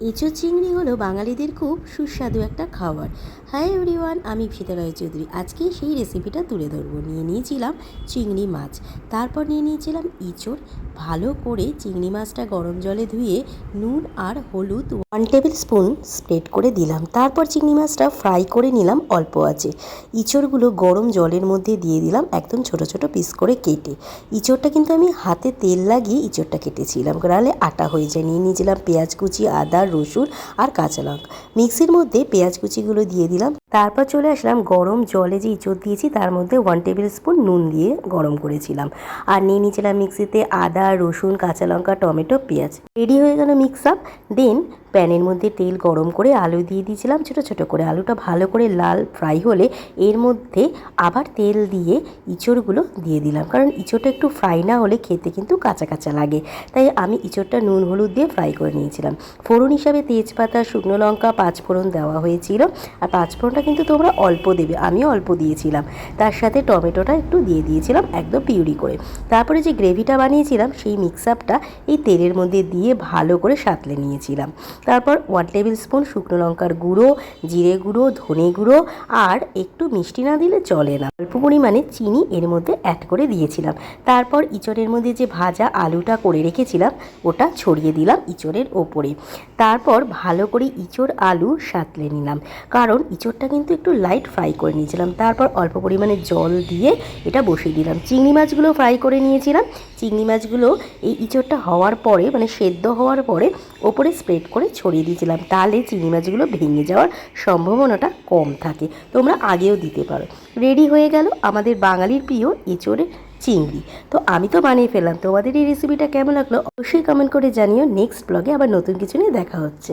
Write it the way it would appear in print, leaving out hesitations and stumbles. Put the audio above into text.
এঁচোড় চিংড়ি হলো বাঙালিদের খুব সুস্বাদু একটা খাবার। হাই এভরিওয়ান, আমি ফিদা রায়চৌধুরী। আজকে সেই রেসিপিটা তুলে ধরবো। নিয়ে নিয়েছিলাম চিংড়ি মাছ, তারপর নিয়ে নিয়েছিলাম ইঁচড়। ভালো করে চিংড়ি মাছটা গরম জলে ধুয়ে নুন আর হলুদ 1 টেবিল স্পুন স্প্রেড করে দিলাম। তারপর চিংড়ি মাছটা ফ্রাই করে নিলাম অল্প আছে। ইঁচড়গুলো গরম জলের মধ্যে দিয়ে দিলাম একদম ছোট ছোট পিস করে কেটে। ইঁচড়টা কিন্তু আমি হাতে তেল লাগিয়ে ইঁচড়টা কেটেছিলাম, নাহলে আটা হয়ে যায়। নিয়ে নিয়েছিলাম পেঁয়াজ কুচি, আদা, রসুন আর কাঁচা লঙ্কা। মিক্সির মধ্যে পেঁয়াজ কুচিগুলো দিয়ে দিলাম। তারপর চলে আসলাম গরম জলে যে ইঁচড় দিয়েছি তার মধ্যে 1 টেবিল স্পুন নুন দিয়ে গরম করেছিলাম। আর নিয়ে নিয়েছিলাম মিক্সিতে আদা, রসুন, কাঁচা লঙ্কা, টমেটো, পেঁয়াজ। রেডি হয়ে গেল মিক্স আপ। দেন প্যানের মধ্যে তেল গরম করে আলু দিয়ে দিয়েছিলাম ছোটো ছোটো করে। আলুটা ভালো করে লাল ফ্রাই হলে এর মধ্যে আবার তেল দিয়ে ইঁচড়গুলো দিয়ে দিলাম, কারণ ইঁচড়টা একটু ফ্রাই না হলে খেতে কিন্তু কাঁচা কাঁচা লাগে। তাই আমি ইঁচড়টা নুন হলুদ দিয়ে ফ্রাই করে নিয়েছিলাম। ফোড়ন হিসাবে তেজপাতা, শুকনো লঙ্কা, পাঁচফোড়ন দেওয়া হয়েছিল। আর পাঁচফোড়নটা কিন্তু তোমরা অল্প দেবে, আমিও অল্প দিয়েছিলাম। তার সাথে টমেটোটা একটু দিয়ে দিয়েছিলাম একদম পিউরি করে। তারপরে যে গ্রেভিটা বানিয়েছিলাম সেই মিক্স আপটা এই তেলের মধ্যে দিয়ে ভালো করে সাঁতলে নিয়েছিলাম। তারপর 1 টেবিল স্পুন শুকনো লঙ্কার গুঁড়ো, জিরে গুঁড়ো, ধনে গুঁড়ো আর একটু মিষ্টি না দিলে চলে না, অল্প পরিমাণে চিনি এর মধ্যে অ্যাড করে দিয়েছিলাম। তারপর ইঁচড়ের মধ্যে যে ভাজা আলুটা করে রেখেছিলাম ওটা ছড়িয়ে দিলাম ইঁচড়ের ওপরে। তারপর ভালো করে ইঁচড় আলু সাঁতলে নিলাম, কারণ ইঁচড়টা কিন্তু একটু লাইট ফ্রাই করে নিয়েছিলাম। তারপর অল্প পরিমাণে জল দিয়ে এটা বসিয়ে দিলাম। চিংড়ি মাছগুলো ফ্রাই করে নিয়েছিলাম। চিংড়ি মাছগুলো এই ইঁচড়টা হওয়ার পরে, মানে সেদ্ধ হওয়ার পরে ওপরে স্প্রেড করে ছড়িয়ে দিয়েছিলাম। তাহলে চিংড়ি মাছগুলো ভেঙে যাওয়ার সম্ভাবনাটা কম থাকে। তোমরা আগেও দিতে পারো। রেডি হয়ে গেল আমাদের বাঙালির প্রিয় এঁচোড়ের চিংড়ি। তো আমি তো বানিয়ে ফেললাম। তোমাদের এই রেসিপিটা কেমন লাগলো অবশ্যই কমেন্ট করে জানিও। নেক্সট ব্লগে আবার নতুন কিছু নিয়ে দেখা হচ্ছে।